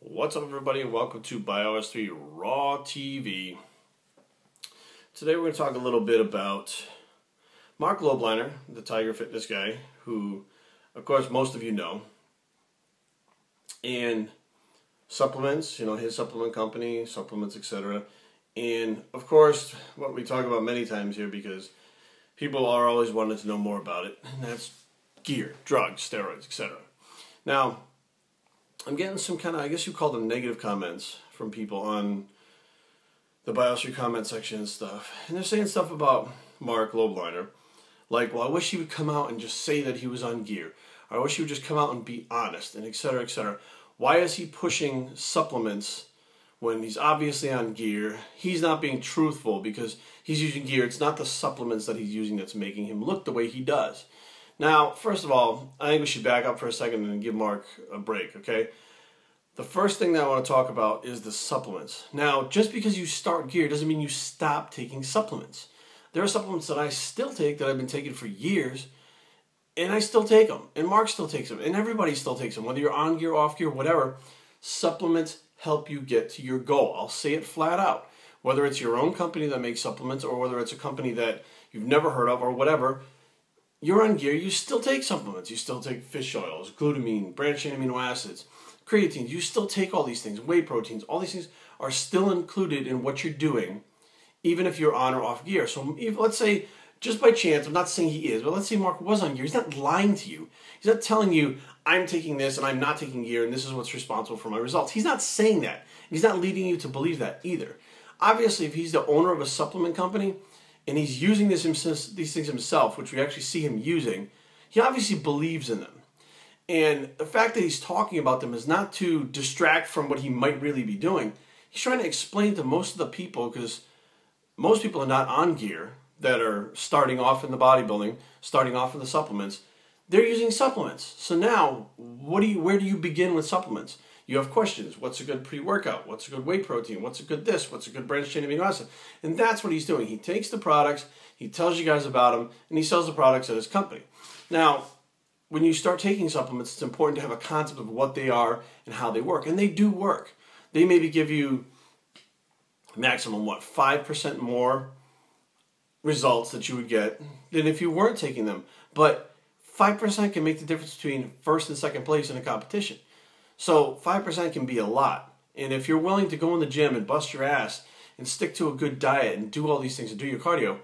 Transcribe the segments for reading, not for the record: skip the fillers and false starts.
What's up, everybody, and welcome to BioS3 Raw TV. Today we're going to talk a little bit about Mark Lobliner, the Tiger Fitness guy, who, of course, most of you know, and supplements, his supplement company, supplements, etc. And, of course, what we talk about many times here, because people are always wanting to know more about it, and that's gear, drugs, steroids, etc. Now, I'm getting some kind of, I guess you call them negative comments from people on the BioS3 comment section and stuff. And they're saying stuff about Mark Lobliner. Like, well, I wish he would come out and just say that he was on gear. Or I wish he would just come out and be honest, and et cetera, et cetera. Why is he pushing supplements when he's obviously on gear? He's not being truthful because he's using gear. It's not the supplements that he's using that's making him look the way he does. Now, first of all, I think we should back up for a second and give Mark a break, okay? The first thing that I want to talk about is the supplements. Now, just because you start gear doesn't mean you stop taking supplements. There are supplements that I still take that I've been taking for years, and I still take them, and Mark still takes them, and everybody still takes them. Whether you're on gear, off gear, whatever, supplements help you get to your goal. I'll say it flat out. Whether it's your own company that makes supplements or whether it's a company that you've never heard of or whatever, you're on gear, you still take supplements. You still take fish oils, glutamine, branched-chain amino acids, creatine. You still take all these things, whey proteins. All these things are still included in what you're doing, even if you're on or off gear. So let's say, just by chance, I'm not saying he is, but let's say Mark was on gear. He's not lying to you. He's not telling you, I'm taking this and I'm not taking gear and this is what's responsible for my results. He's not saying that. He's not leading you to believe that either. Obviously, if he's the owner of a supplement company, and he's using these things himself, which we actually see him using, he obviously believes in them. And the fact that he's talking about them is not to distract from what he might really be doing. He's trying to explain to most of the people, because most people are not on gear that are starting off in the bodybuilding, starting off in the supplements. They're using supplements. So now, where do you begin with supplements? You have questions. What's a good pre-workout? What's a good whey protein? What's a good this? What's a good branched-chain amino acid? And that's what he's doing. He takes the products, he tells you guys about them, and he sells the products at his company. Now, when you start taking supplements, it's important to have a concept of what they are and how they work. And they do work. They maybe give you maximum, 5% more results that you would get than if you weren't taking them. But 5% can make the difference between first and second place in a competition. So 5% can be a lot. And if you're willing to go in the gym and bust your ass and stick to a good diet and do all these things and do your cardio,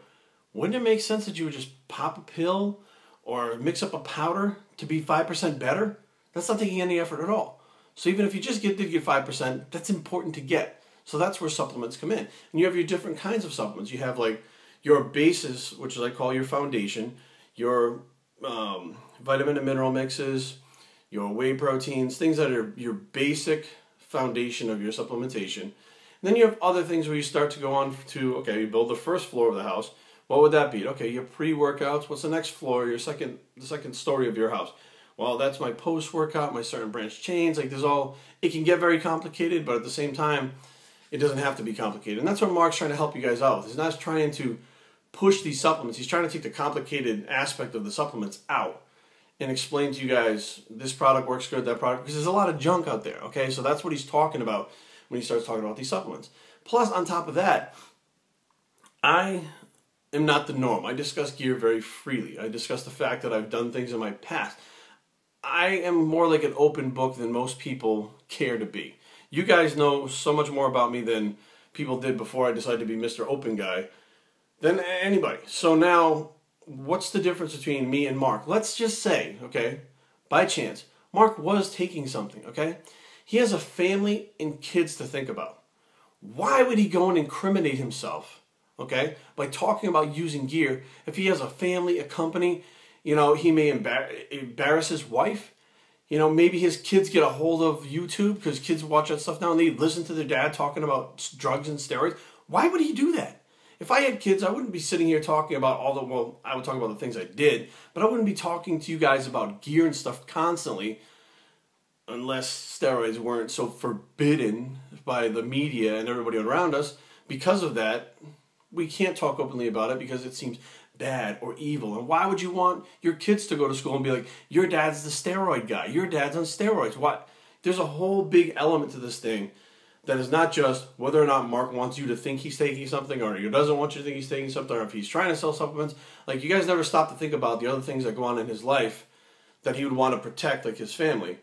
wouldn't it make sense that you would just pop a pill or mix up a powder to be 5% better? That's not taking any effort at all. So even if you just did get 5%, that's important to get. So that's where supplements come in. And you have your different kinds of supplements. You have like your basis, which is I call your foundation, your vitamin and mineral mixes, your whey proteins, things that are your basic foundation of your supplementation. And then you have other things where you start to go on to, okay, you build the first floor of the house. What would that be? Okay, your pre-workouts. What's the next floor? The second story of your house. Well, that's my post-workout, my certain branched chains. Like it can get very complicated, but at the same time, it doesn't have to be complicated. And that's what Mark's trying to help you guys out with. He's not trying to push these supplements. He's trying to take the complicated aspect of the supplements out and explain to you guys, this product works good, that product, because there's a lot of junk out there, okay? So that's what he's talking about when he starts talking about these supplements. Plus, on top of that, I am not the norm. I discuss gear very freely. I discuss the fact that I've done things in my past. I am more like an open book than most people care to be. You guys know so much more about me than people did before I decided to be Mr. Open Guy than anybody. So now, what's the difference between me and Mark? Let's just say, okay, by chance, Mark was taking something, okay? He has a family and kids to think about. Why would he go and incriminate himself, okay, by talking about using gear if he has a family, a company? He may embarrass his wife. Maybe his kids get a hold of YouTube because kids watch that stuff now and they listen to their dad talking about drugs and steroids. Why would he do that? If I had kids, I wouldn't be sitting here talking about I would talk about the things I did, but I wouldn't be talking to you guys about gear and stuff constantly unless steroids weren't so forbidden by the media and everybody around us. Because of that, we can't talk openly about it because it seems bad or evil. And why would you want your kids to go to school and be like, your dad's the steroid guy, your dad's on steroids? What? There's a whole big element to this thing that is not just whether or not Mark wants you to think he's taking something, or he doesn't want you to think he's taking something, or if he's trying to sell supplements. Like, you guys never stop to think about the other things that go on in his life that he would want to protect, like his family.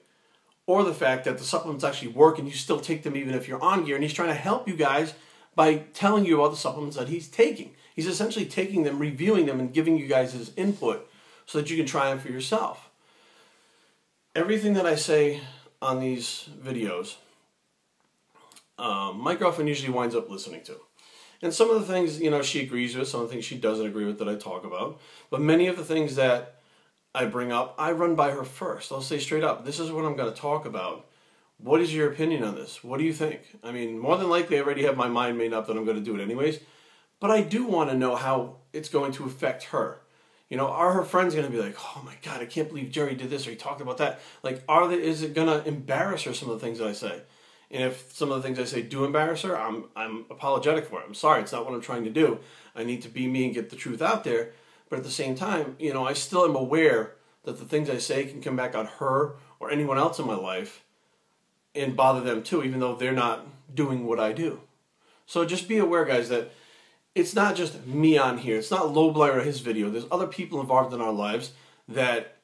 Or the fact that the supplements actually work and you still take them even if you're on gear, and he's trying to help you guys by telling you about the supplements that he's taking. He's essentially taking them, reviewing them, and giving you guys his input so that you can try them for yourself. Everything that I say on these videos, my girlfriend usually winds up listening to. And some of the things, you know, she agrees with, some of the things she doesn't agree with that I talk about. But many of the things that I bring up, I run by her first. I'll say straight up, this is what I'm going to talk about. What is your opinion on this? What do you think? I mean, more than likely I already have my mind made up that I'm going to do it anyways. But I do want to know how it's going to affect her. You know, are her friends going to be like, oh my God, I can't believe Jerry did this or he talked about that? Like, is it going to embarrass her, some of the things that I say? And if some of the things I say do embarrass her, I'm apologetic for it. I'm sorry, it's not what I'm trying to do. I need to be me and get the truth out there. But at the same time, you know, I still am aware that the things I say can come back on her or anyone else in my life and bother them too, even though they're not doing what I do. So just be aware, guys, that it's not just me on here. It's not Lobliner or his video. There's other people involved in our lives that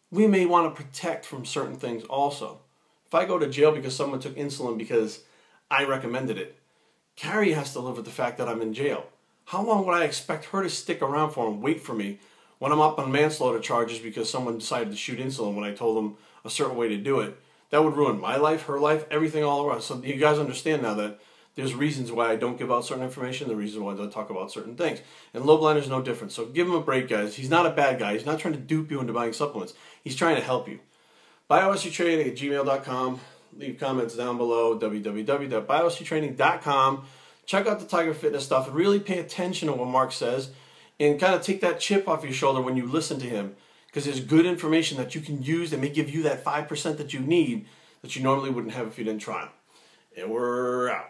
we may want to protect from certain things also. If I go to jail because someone took insulin because I recommended it, Carrie has to live with the fact that I'm in jail. How long would I expect her to stick around for and wait for me when I'm up on manslaughter charges because someone decided to shoot insulin when I told them a certain way to do it? That would ruin my life, her life, everything all around. So you guys understand now that there's reasons why I don't give out certain information, the reasons why I don't talk about certain things. And Lobliner's no different. So give him a break, guys. He's not a bad guy. He's not trying to dupe you into buying supplements. He's trying to help you. biosctraining@gmail.com. Leave comments down below, www.biosctraining.com. Check out the Tiger Fitness stuff and really pay attention to what Mark says and kind of take that chip off your shoulder when you listen to him, because there's good information that you can use that may give you that 5% that you need that you normally wouldn't have if you didn't try them. And we're out.